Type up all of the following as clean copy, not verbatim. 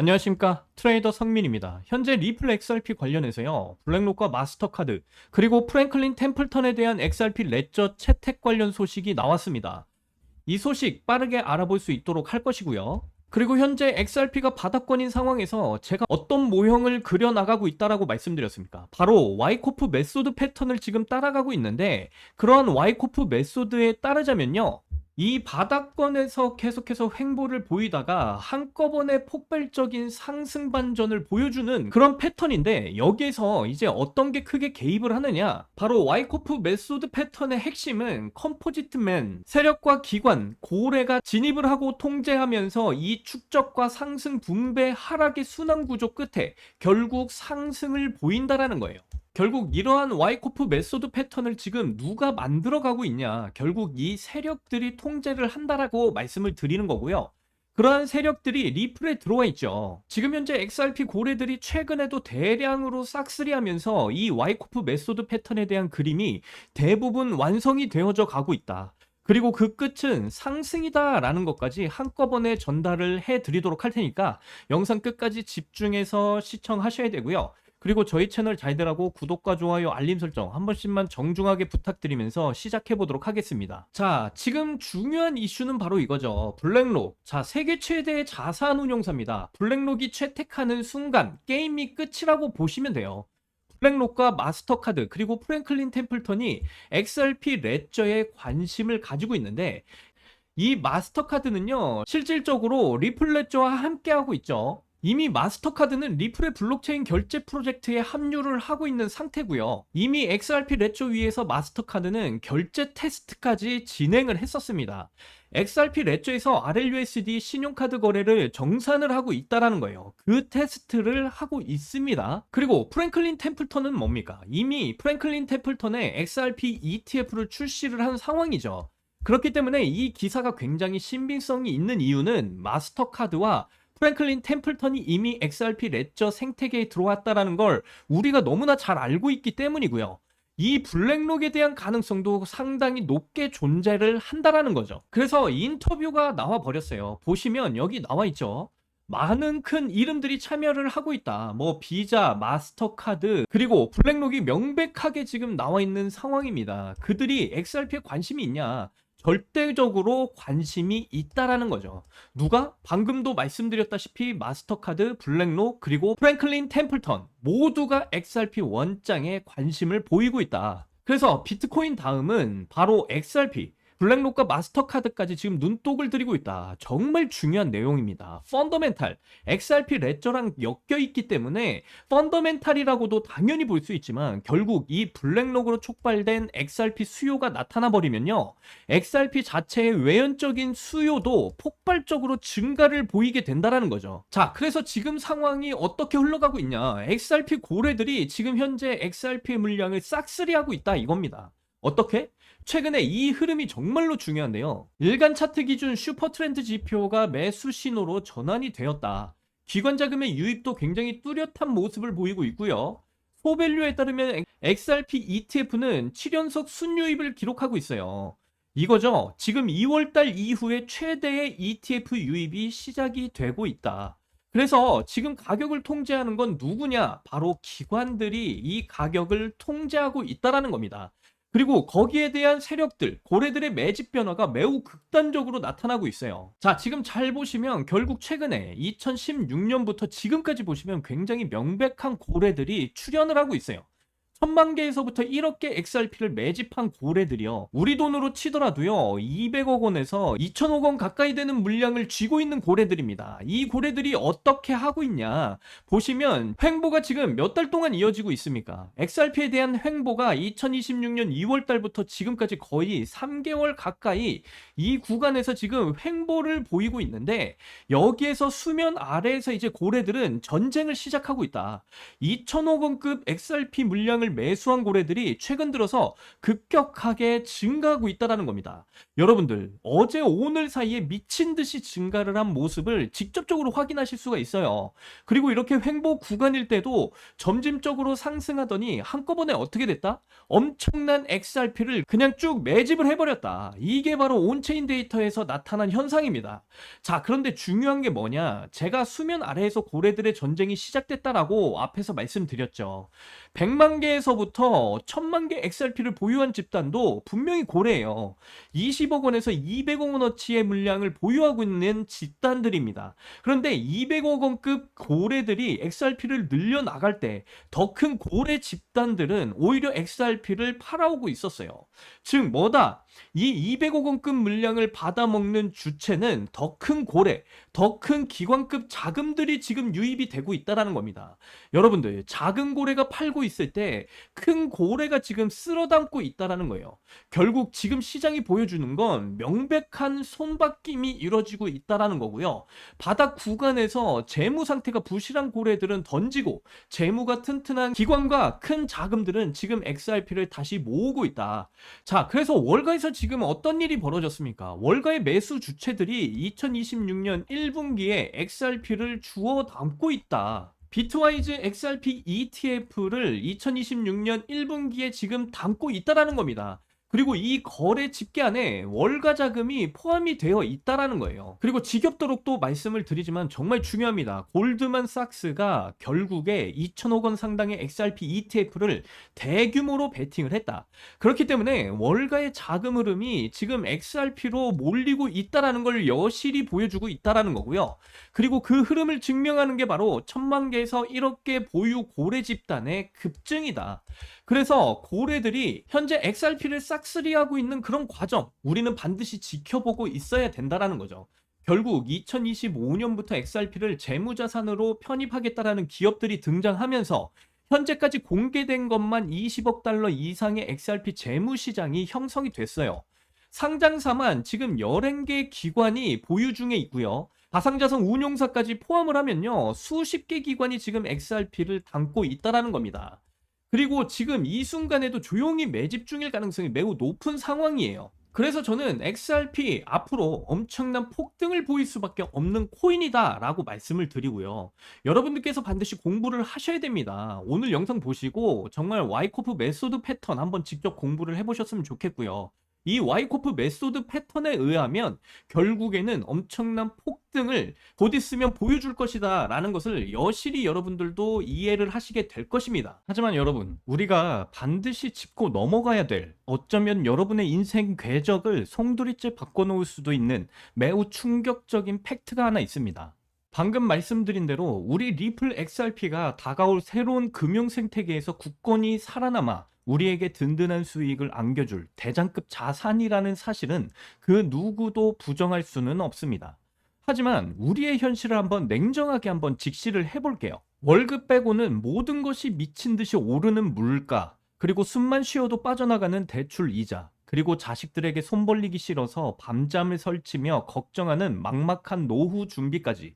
안녕하십니까, 트레이더 성민입니다. 현재 리플 XRP 관련해서요, 블랙록과 마스터카드 그리고 프랭클린 템플턴에 대한 XRP 레저 채택 관련 소식이 나왔습니다. 이 소식 빠르게 알아볼 수 있도록 할 것이고요. 그리고 현재 XRP가 바닥권인 상황에서 제가 어떤 모형을 그려나가고 있다라고 말씀드렸습니까? 바로 와이코프 메소드 패턴을 지금 따라가고 있는데, 그러한 와이코프 메소드에 따르자면요, 이 바닥권에서 계속해서 횡보를 보이다가 한꺼번에 폭발적인 상승 반전을 보여주는 그런 패턴인데, 여기에서 이제 어떤 게 크게 개입을 하느냐, 바로 와이코프 메소드 패턴의 핵심은 컴포지트맨, 세력과 기관, 고래가 진입을 하고 통제하면서 이 축적과 상승 분배 하락의 순환 구조 끝에 결국 상승을 보인다라는 거예요. 결국 이러한 와이코프 메소드 패턴을 지금 누가 만들어가고 있냐, 결국 이 세력들이 통제를 한다라고 말씀을 드리는 거고요. 그러한 세력들이 리플에 들어와 있죠. 지금 현재 XRP 고래들이 최근에도 대량으로 싹쓸이하면서 이 와이코프 메소드 패턴에 대한 그림이 대부분 완성이 되어져 가고 있다. 그리고 그 끝은 상승이다 라는 것까지 한꺼번에 전달을 해드리도록 할 테니까 영상 끝까지 집중해서 시청하셔야 되고요. 그리고 저희 채널 잘들하고 구독과 좋아요, 알림 설정 한 번씩만 정중하게 부탁드리면서 시작해 보도록 하겠습니다. 자, 지금 중요한 이슈는 바로 이거죠. 블랙록. 자, 세계 최대의 자산 운용사입니다. 블랙록이 채택하는 순간 게임이 끝이라고 보시면 돼요. 블랙록과 마스터카드 그리고 프랭클린 템플턴이 XRP 레저에 관심을 가지고 있는데, 이 마스터카드는요, 실질적으로 리플 레저와 함께하고 있죠. 이미 마스터카드는 리플의 블록체인 결제 프로젝트에 합류를 하고 있는 상태고요. 이미 XRP 레저 위에서 마스터카드는 결제 테스트까지 진행을 했었습니다. XRP 레저에서 RLUSD 신용카드 거래를 정산을 하고 있다라는 거예요. 그 테스트를 하고 있습니다. 그리고 프랭클린 템플턴은 뭡니까? 이미 프랭클린 템플턴에 XRP ETF를 출시를 한 상황이죠. 그렇기 때문에 이 기사가 굉장히 신빙성이 있는 이유는 마스터카드와 프랭클린 템플턴이 이미 XRP 레저 생태계에 들어왔다라는 걸 우리가 너무나 잘 알고 있기 때문이고요. 이 블랙록에 대한 가능성도 상당히 높게 존재를 한다라는 거죠. 그래서 인터뷰가 나와 버렸어요. 보시면 여기 나와 있죠. 많은 큰 이름들이 참여를 하고 있다. 뭐 비자, 마스터카드, 그리고 블랙록이 명백하게 지금 나와 있는 상황입니다. 그들이 XRP에 관심이 있냐? 절대적으로 관심이 있다라는 거죠. 누가? 방금도 말씀드렸다시피 마스터카드, 블랙록, 그리고 프랭클린 템플턴 모두가 XRP 원장에 관심을 보이고 있다. 그래서 비트코인 다음은 바로 XRP, 블랙록과 마스터카드까지 지금 눈독을 들이고 있다. 정말 중요한 내용입니다. 펀더멘탈, XRP 레저랑 엮여있기 때문에 펀더멘탈이라고도 당연히 볼 수 있지만, 결국 이 블랙록으로 촉발된 XRP 수요가 나타나 버리면요, XRP 자체의 외연적인 수요도 폭발적으로 증가를 보이게 된다라는 거죠. 자, 그래서 지금 상황이 어떻게 흘러가고 있냐, XRP 고래들이 지금 현재 XRP의 물량을 싹쓸이하고 있다 이겁니다. 어떻게? 최근에 이 흐름이 정말로 중요한데요. 일간 차트 기준 슈퍼 트렌드 지표가 매수 신호로 전환이 되었다. 기관 자금의 유입도 굉장히 뚜렷한 모습을 보이고 있고요. 소밸류에 따르면 XRP ETF는 7연속 순유입을 기록하고 있어요. 이거죠. 지금 2월달 이후에 최대의 ETF 유입이 시작이 되고 있다. 그래서 지금 가격을 통제하는 건 누구냐? 바로 기관들이 이 가격을 통제하고 있다라는 겁니다. 그리고 거기에 대한 세력들, 고래들의 매집 변화가 매우 극단적으로 나타나고 있어요. 자, 지금 잘 보시면 결국 최근에 2016년부터 지금까지 보시면 굉장히 명백한 고래들이 출현을 하고 있어요. 1000만 개에서부터 1억 개 XRP를 매집한 고래들이요, 우리 돈으로 치더라도요 200억 원에서 2천억 원 가까이 되는 물량을 쥐고 있는 고래들입니다. 이 고래들이 어떻게 하고 있냐 보시면, 횡보가 지금 몇 달 동안 이어지고 있습니까? XRP에 대한 횡보가 2026년 2월 달부터 지금까지 거의 3개월 가까이 이 구간에서 지금 횡보를 보이고 있는데, 여기에서 수면 아래에서 이제 고래들은 전쟁을 시작하고 있다. 2천억 원급 XRP 물량을 코인을 매수한 고래들이 최근 들어서 급격하게 증가하고 있다는 겁니다. 여러분들, 어제 오늘 사이에 미친 듯이 증가를 한 모습을 직접적으로 확인하실 수가 있어요. 그리고 이렇게 횡보 구간일 때도 점진적으로 상승하더니 한꺼번에 어떻게 됐다? 엄청난 XRP를 그냥 쭉 매집을 해버렸다. 이게 바로 온체인 데이터에서 나타난 현상입니다. 자, 그런데 중요한 게 뭐냐? 제가 수면 아래에서 고래들의 전쟁이 시작됐다라고 앞에서 말씀드렸죠. 100만 개에서부터 1000만 개 XRP를 보유한 집단도 분명히 고래예요. 20억 원에서 200억 원어치의 물량을 보유하고 있는 집단들입니다. 그런데 200억 원급 고래들이 XRP를 늘려나갈 때 더 큰 고래 집단들은 오히려 XRP를 팔아오고 있었어요. 즉 뭐다? 이 200억 원급 물량을 받아먹는 주체는 더 큰 고래, 더 큰 기관급 자금들이 지금 유입이 되고 있다는 겁니다. 여러분들, 작은 고래가 팔고 있을 때 큰 고래가 지금 쓸어담고 있다는 거예요. 결국 지금 시장이 보여주는 건 명백한 손바뀜이 이루어지고 있다는 거고요. 바닥 구간에서 재무 상태가 부실한 고래들은 던지고 재무가 튼튼한 기관과 큰 자금들은 지금 XRP를 다시 모으고 있다. 자, 그래서 월가에서 지금 어떤 일이 벌어졌습니까? 월가의 매수 주체들이 2026년 1분기에 XRP를 주워 담고 있다. 비트와이즈 XRP ETF를 2026년 1분기에 지금 담고 있다라는 겁니다. 그리고 이 거래 집계 안에 월가 자금이 포함이 되어 있다라는 거예요. 그리고 지겹도록 또 말씀을 드리지만 정말 중요합니다. 골드만삭스가 결국에 2천억 원 상당의 XRP ETF를 대규모로 베팅을 했다. 그렇기 때문에 월가의 자금 흐름이 지금 XRP로 몰리고 있다라는 걸 여실히 보여주고 있다라는 거고요. 그리고 그 흐름을 증명하는 게 바로 1000만 개에서 1억 개 보유 고래 집단의 급증이다. 그래서 고래들이 현재 XRP를 싹쓸이하고 있는 그런 과정, 우리는 반드시 지켜보고 있어야 된다는 거죠. 결국 2025년부터 XRP를 재무자산으로 편입하겠다라는 기업들이 등장하면서 현재까지 공개된 것만 20억 달러 이상의 XRP 재무시장이 형성이 됐어요. 상장사만 지금 11개 기관이 보유 중에 있고요. 가상자산 운용사까지 포함을 하면요, 수십 개 기관이 지금 XRP를 담고 있다는 겁니다. 그리고 지금 이 순간에도 조용히 매집 중일 가능성이 매우 높은 상황이에요. 그래서 저는 XRP 앞으로 엄청난 폭등을 보일 수밖에 없는 코인이다 라고 말씀을 드리고요. 여러분들께서 반드시 공부를 하셔야 됩니다. 오늘 영상 보시고 정말 와이코프 메소드 패턴 한번 직접 공부를 해보셨으면 좋겠고요. 이 와이코프 메소드 패턴에 의하면 결국에는 엄청난 폭등을 곧 있으면 보여줄 것이다 라는 것을 여실히 여러분들도 이해를 하시게 될 것입니다. 하지만 여러분, 우리가 반드시 짚고 넘어가야 될, 어쩌면 여러분의 인생 궤적을 송두리째 바꿔놓을 수도 있는 매우 충격적인 팩트가 하나 있습니다. 방금 말씀드린 대로 우리 리플 XRP가 다가올 새로운 금융 생태계에서 굳건히 살아남아 우리에게 든든한 수익을 안겨줄 대장급 자산이라는 사실은 그 누구도 부정할 수는 없습니다. 하지만 우리의 현실을 한번 냉정하게 한번 직시를 해볼게요. 월급 빼고는 모든 것이 미친 듯이 오르는 물가, 그리고 숨만 쉬어도 빠져나가는 대출 이자, 그리고 자식들에게 손 벌리기 싫어서 밤잠을 설치며 걱정하는 막막한 노후 준비까지,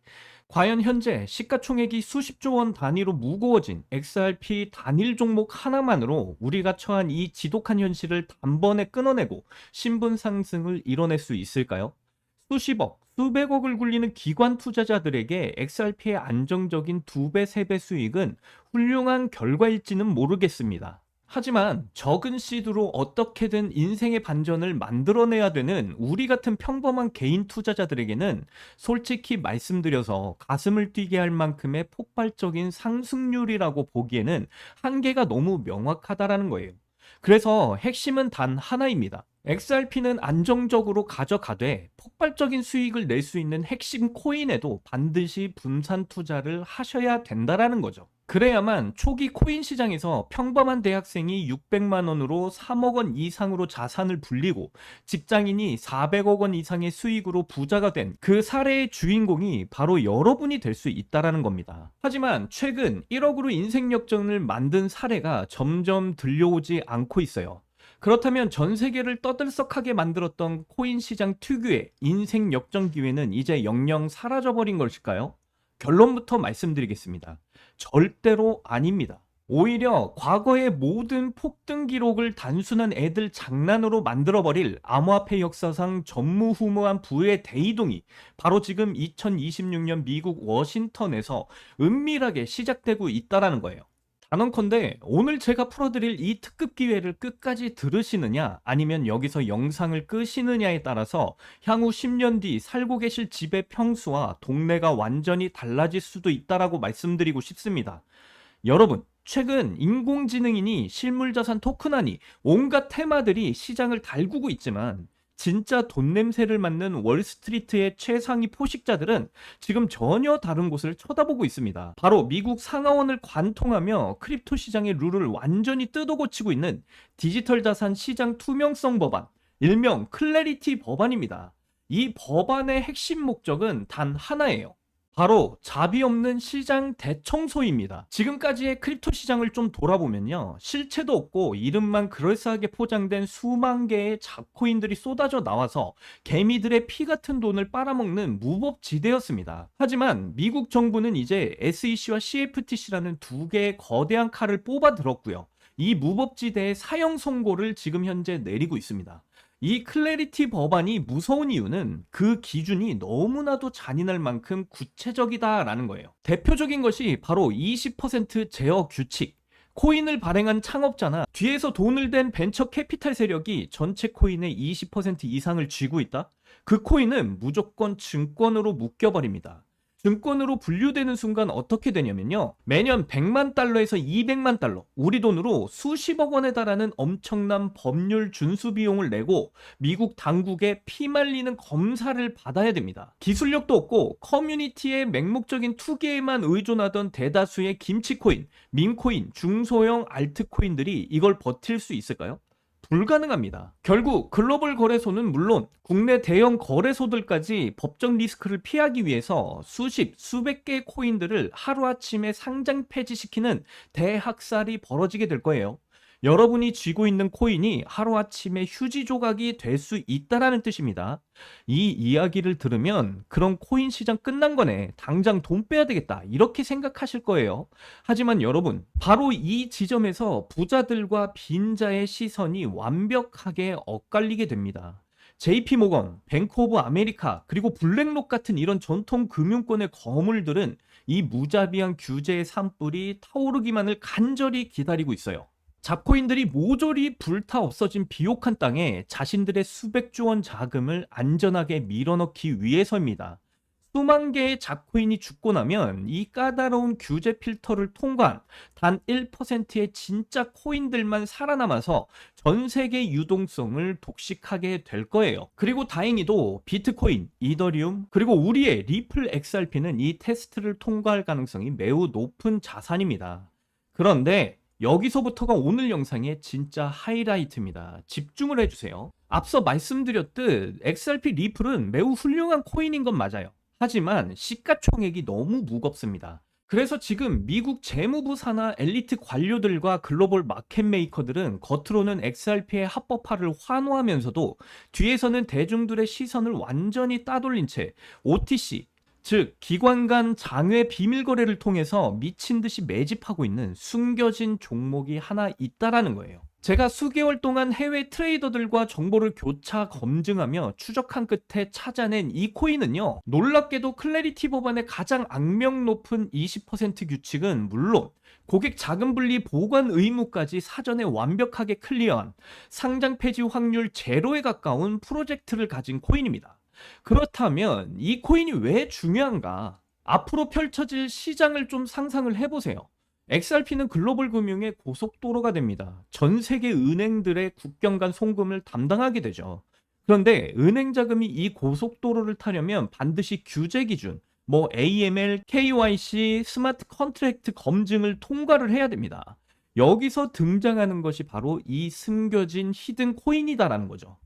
과연 현재 시가총액이 수십조 원 단위로 무거워진 XRP 단일 종목 하나만으로 우리가 처한 이 지독한 현실을 단번에 끊어내고 신분 상승을 이뤄낼 수 있을까요? 수십억, 수백억을 굴리는 기관 투자자들에게 XRP의 안정적인 2배, 3배 수익은 훌륭한 결과일지는 모르겠습니다. 하지만 적은 시드로 어떻게든 인생의 반전을 만들어내야 되는 우리 같은 평범한 개인 투자자들에게는 솔직히 말씀드려서 가슴을 뛰게 할 만큼의 폭발적인 상승률이라고 보기에는 한계가 너무 명확하다라는 거예요. 그래서 핵심은 단 하나입니다. XRP는 안정적으로 가져가되 폭발적인 수익을 낼 수 있는 핵심 코인에도 반드시 분산 투자를 하셔야 된다라는 거죠. 그래야만 초기 코인 시장에서 평범한 대학생이 600만 원으로 3억 원 이상으로 자산을 불리고 직장인이 400억 원 이상의 수익으로 부자가 된 그 사례의 주인공이 바로 여러분이 될 수 있다라는 겁니다. 하지만 최근 1억으로 인생 역전을 만든 사례가 점점 들려오지 않고 있어요. 그렇다면 전 세계를 떠들썩하게 만들었던 코인 시장 특유의 인생 역전 기회는 이제 영영 사라져버린 것일까요? 결론부터 말씀드리겠습니다. 절대로 아닙니다. 오히려 과거의 모든 폭등 기록을 단순한 애들 장난으로 만들어버릴 암호화폐 역사상 전무후무한 부의 대이동이 바로 지금 2026년 미국 워싱턴에서 은밀하게 시작되고 있다라는 거예요. 단언컨대 오늘 제가 풀어드릴 이 특급 기회를 끝까지 들으시느냐 아니면 여기서 영상을 끄시느냐에 따라서 향후 10년 뒤 살고 계실 집의 평수와 동네가 완전히 달라질 수도 있다라고 말씀드리고 싶습니다. 여러분, 최근 인공지능이니 실물자산 토큰하니 온갖 테마들이 시장을 달구고 있지만 진짜 돈 냄새를 맡는 월스트리트의 최상위 포식자들은 지금 전혀 다른 곳을 쳐다보고 있습니다. 바로 미국 상하원을 관통하며 크립토 시장의 룰을 완전히 뜯어고치고 있는 디지털 자산 시장 투명성 법안, 일명 클래리티 법안입니다. 이 법안의 핵심 목적은 단 하나예요. 바로 자비 없는 시장 대청소입니다. 지금까지의 크립토 시장을 좀 돌아보면요. 실체도 없고 이름만 그럴싸하게 포장된 수만 개의 잡코인들이 쏟아져 나와서 개미들의 피 같은 돈을 빨아먹는 무법지대였습니다. 하지만 미국 정부는 이제 SEC와 CFTC라는 두 개의 거대한 칼을 뽑아 들었고요. 이 무법지대의 사형 선고를 지금 현재 내리고 있습니다. 이 클래리티 법안이 무서운 이유는 그 기준이 너무나도 잔인할 만큼 구체적이다라는 거예요. 대표적인 것이 바로 20% 제어 규칙. 코인을 발행한 창업자나 뒤에서 돈을 댄 벤처 캐피탈 세력이 전체 코인의 20% 이상을 쥐고 있다? 그 코인은 무조건 증권으로 묶여버립니다. 증권으로 분류되는 순간 어떻게 되냐면요. 매년 100만 달러에서 200만 달러, 우리 돈으로 수십억 원에 달하는 엄청난 법률 준수 비용을 내고 미국 당국에 피말리는 검사를 받아야 됩니다. 기술력도 없고 커뮤니티의 맹목적인 투기에만 의존하던 대다수의 김치코인, 밈코인, 중소형 알트코인들이 이걸 버틸 수 있을까요? 불가능합니다. 결국 글로벌 거래소는 물론 국내 대형 거래소들까지 법적 리스크를 피하기 위해서 수백 개의 코인들을 하루아침에 상장 폐지시키는 대학살이 벌어지게 될 거예요. 여러분이 쥐고 있는 코인이 하루아침에 휴지 조각이 될 수 있다라는 뜻입니다. 이 이야기를 들으면 그런 코인 시장 끝난 거네. 당장 돈 빼야 되겠다. 이렇게 생각하실 거예요. 하지만 여러분, 바로 이 지점에서 부자들과 빈자의 시선이 완벽하게 엇갈리게 됩니다. JP모건, 뱅크 오브 아메리카, 그리고 블랙록 같은 이런 전통 금융권의 거물들은 이 무자비한 규제의 산불이 타오르기만을 간절히 기다리고 있어요. 잡코인들이 모조리 불타 없어진 비옥한 땅에 자신들의 수백조 원 자금을 안전하게 밀어넣기 위해서입니다. 수만 개의 잡코인이 죽고 나면 이 까다로운 규제 필터를 통과한 단 1%의 진짜 코인들만 살아남아서 전 세계 유동성을 독식하게 될 거예요. 그리고 다행히도 비트코인, 이더리움, 그리고 우리의 리플 XRP는 이 테스트를 통과할 가능성이 매우 높은 자산입니다. 그런데 여기서부터가 오늘 영상의 진짜 하이라이트입니다. 집중을 해주세요. 앞서 말씀드렸듯 XRP 리플은 매우 훌륭한 코인인 건 맞아요. 하지만 시가총액이 너무 무겁습니다. 그래서 지금 미국 재무부 산하 엘리트 관료들과 글로벌 마켓 메이커들은 겉으로는 XRP의 합법화를 환호하면서도 뒤에서는 대중들의 시선을 완전히 따돌린 채 OTC, 즉 기관 간 장외 비밀 거래를 통해서 미친 듯이 매집하고 있는 숨겨진 종목이 하나 있다라는 거예요. 제가 수개월 동안 해외 트레이더들과 정보를 교차 검증하며 추적한 끝에 찾아낸 이 코인은요. 놀랍게도 클래리티 법안의 가장 악명 높은 20% 규칙은 물론 고객 자금 분리 보관 의무까지 사전에 완벽하게 클리어한 상장 폐지 확률 제로에 가까운 프로젝트를 가진 코인입니다. 그렇다면 이 코인이 왜 중요한가? 앞으로 펼쳐질 시장을 좀 상상을 해보세요. XRP는 글로벌 금융의 고속도로가 됩니다. 전 세계 은행들의 국경 간 송금을 담당하게 되죠. 그런데 은행 자금이 이 고속도로를 타려면 반드시 규제 기준, AML, KYC, 스마트 컨트랙트 검증을 통과를 해야 됩니다. 여기서 등장하는 것이 바로 이 숨겨진 히든 코인이다라는 거죠.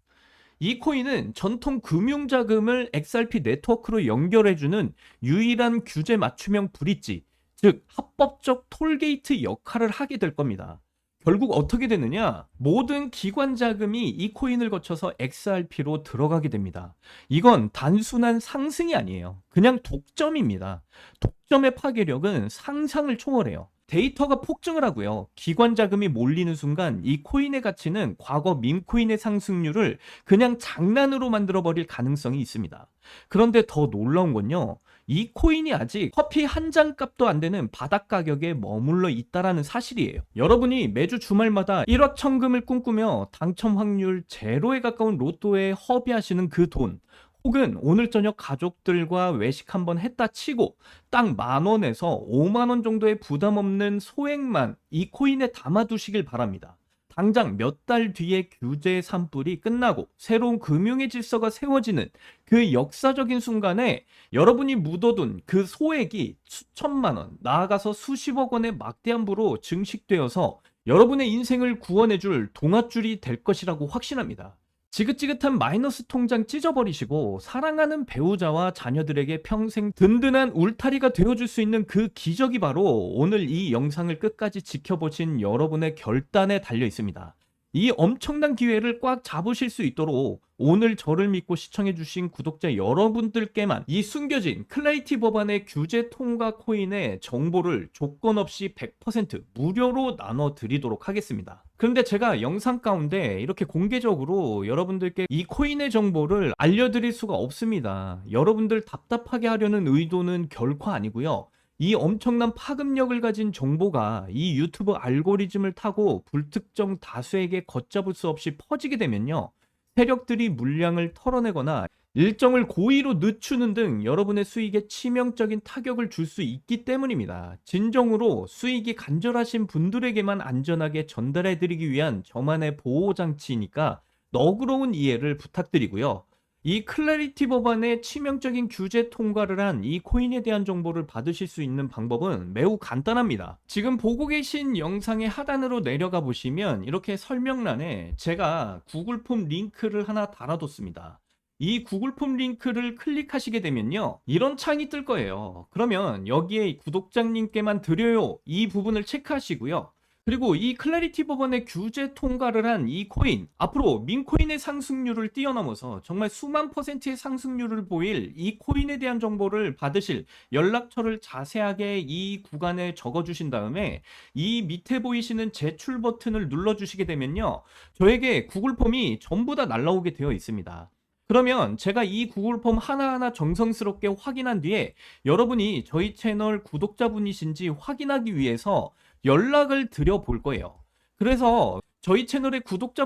이 코인은 전통 금융자금을 XRP 네트워크로 연결해주는 유일한 규제 맞춤형 브릿지, 즉 합법적 톨게이트 역할을 하게 될 겁니다. 결국 어떻게 되느냐? 모든 기관 자금이 이 코인을 거쳐서 XRP로 들어가게 됩니다. 이건 단순한 상승이 아니에요. 그냥 독점입니다. 독점의 파괴력은 상상을 초월해요. 데이터가 폭증을 하고요. 기관 자금이 몰리는 순간 이 코인의 가치는 과거 밈코인의 상승률을 그냥 장난으로 만들어버릴 가능성이 있습니다. 그런데 더 놀라운 건요. 이 코인이 아직 커피 한 잔 값도 안 되는 바닥 가격에 머물러 있다라는 사실이에요. 여러분이 매주 주말마다 일확천금을 꿈꾸며 당첨 확률 제로에 가까운 로또에 허비하시는 그 돈, 혹은 오늘 저녁 가족들과 외식 한번 했다 치고 딱 10,000원에서 50,000원 정도의 부담 없는 소액만 이 코인에 담아두시길 바랍니다. 당장 몇 달 뒤에 규제 산불이 끝나고 새로운 금융의 질서가 세워지는 그 역사적인 순간에 여러분이 묻어둔 그 소액이 수천만 원, 나아가서 수십억 원의 막대한 부로 증식되어서 여러분의 인생을 구원해줄 동아줄이 될 것이라고 확신합니다. 지긋지긋한 마이너스 통장 찢어버리시고 사랑하는 배우자와 자녀들에게 평생 든든한 울타리가 되어줄 수 있는 그 기적이 바로 오늘 이 영상을 끝까지 지켜보신 여러분의 결단에 달려 있습니다. 이 엄청난 기회를 꽉 잡으실 수 있도록 오늘 저를 믿고 시청해주신 구독자 여러분들께만 이 숨겨진 클래리티 법안의 규제 통과 코인의 정보를 조건 없이 100% 무료로 나눠드리도록 하겠습니다. 그런데 제가 영상 가운데 이렇게 공개적으로 여러분들께 이 코인의 정보를 알려드릴 수가 없습니다. 여러분들 답답하게 하려는 의도는 결코 아니고요. 이 엄청난 파급력을 가진 정보가 이 유튜브 알고리즘을 타고 불특정 다수에게 걷잡을 수 없이 퍼지게 되면요. 세력들이 물량을 털어내거나 일정을 고의로 늦추는 등 여러분의 수익에 치명적인 타격을 줄 수 있기 때문입니다. 진정으로 수익이 간절하신 분들에게만 안전하게 전달해드리기 위한 저만의 보호장치이니까 너그러운 이해를 부탁드리고요. 이 클래리티 법안의 치명적인 규제 통과를 한 이 코인에 대한 정보를 받으실 수 있는 방법은 매우 간단합니다. 지금 보고 계신 영상의 하단으로 내려가 보시면 이렇게 설명란에 제가 구글 폼 링크를 하나 달아뒀습니다. 이 구글 폼 링크를 클릭하시게 되면요. 이런 창이 뜰 거예요. 그러면 여기에 구독자님께만 드려요. 이 부분을 체크하시고요. 그리고 이 클래리티 법원의 규제 통과를 한 이 코인, 앞으로 민코인의 상승률을 뛰어넘어서 정말 수만 %의 상승률을 보일 이 코인에 대한 정보를 받으실 연락처를 자세하게 이 구간에 적어주신 다음에 이 밑에 보이시는 제출 버튼을 눌러주시게 되면요. 저에게 구글 폼이 전부 다 날라오게 되어 있습니다. 그러면 제가 이 구글 폼 하나하나 정성스럽게 확인한 뒤에 여러분이 저희 채널 구독자분이신지 확인하기 위해서 연락을 드려 볼 거예요. 그래서 저희 채널의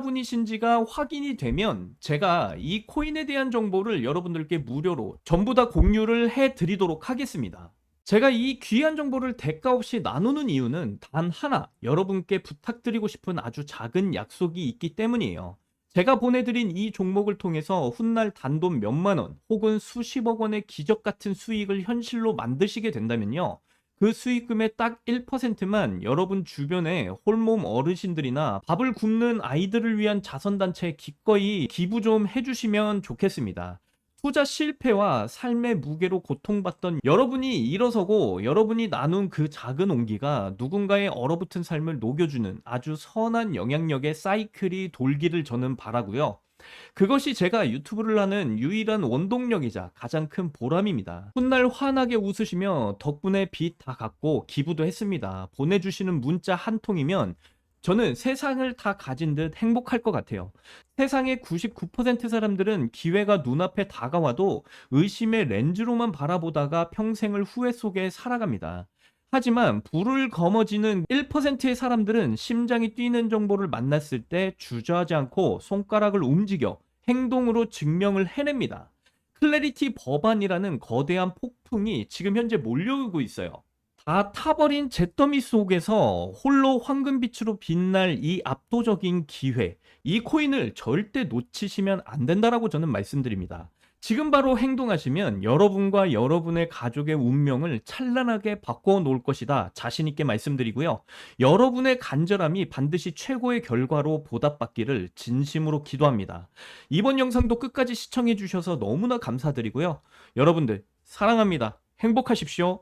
구독자분이신지가 확인이 되면 제가 이 코인에 대한 정보를 여러분들께 무료로 전부 다 공유를 해 드리도록 하겠습니다. 제가 이 귀한 정보를 대가 없이 나누는 이유는 단 하나, 여러분께 부탁드리고 싶은 아주 작은 약속이 있기 때문이에요. 제가 보내드린 이 종목을 통해서 훗날 단돈 몇만 원 혹은 수십억 원의 기적 같은 수익을 현실로 만드시게 된다면요. 그 수익금의 딱 1%만 여러분 주변에 홀몸 어르신들이나 밥을 굶는 아이들을 위한 자선단체에 기꺼이 기부 좀 해주시면 좋겠습니다. 투자 실패와 삶의 무게로 고통받던 여러분이 일어서고 여러분이 나눈 그 작은 온기가 누군가의 얼어붙은 삶을 녹여주는 아주 선한 영향력의 사이클이 돌기를 저는 바라고요. 그것이 제가 유튜브를 하는 유일한 원동력이자 가장 큰 보람입니다. 훗날 환하게 웃으시며 덕분에 빚 다 갚고 기부도 했습니다. 보내주시는 문자 한 통이면 저는 세상을 다 가진 듯 행복할 것 같아요. 세상의 99% 사람들은 기회가 눈앞에 다가와도 의심의 렌즈로만 바라보다가 평생을 후회 속에 살아갑니다. 하지만 불을 거머쥐는 1%의 사람들은 심장이 뛰는 정보를 만났을 때 주저하지 않고 손가락을 움직여 행동으로 증명을 해냅니다. 클래리티 법안이라는 거대한 폭풍이 지금 현재 몰려오고 있어요. 다 타버린 잿더미 속에서 홀로 황금빛으로 빛날 이 압도적인 기회, 이 코인을 절대 놓치시면 안 된다라고 저는 말씀드립니다. 지금 바로 행동하시면 여러분과 여러분의 가족의 운명을 찬란하게 바꿔 놓을 것이다 자신 있게 말씀드리고요. 여러분의 간절함이 반드시 최고의 결과로 보답받기를 진심으로 기도합니다. 이번 영상도 끝까지 시청해 주셔서 너무나 감사드리고요. 여러분들 사랑합니다. 행복하십시오.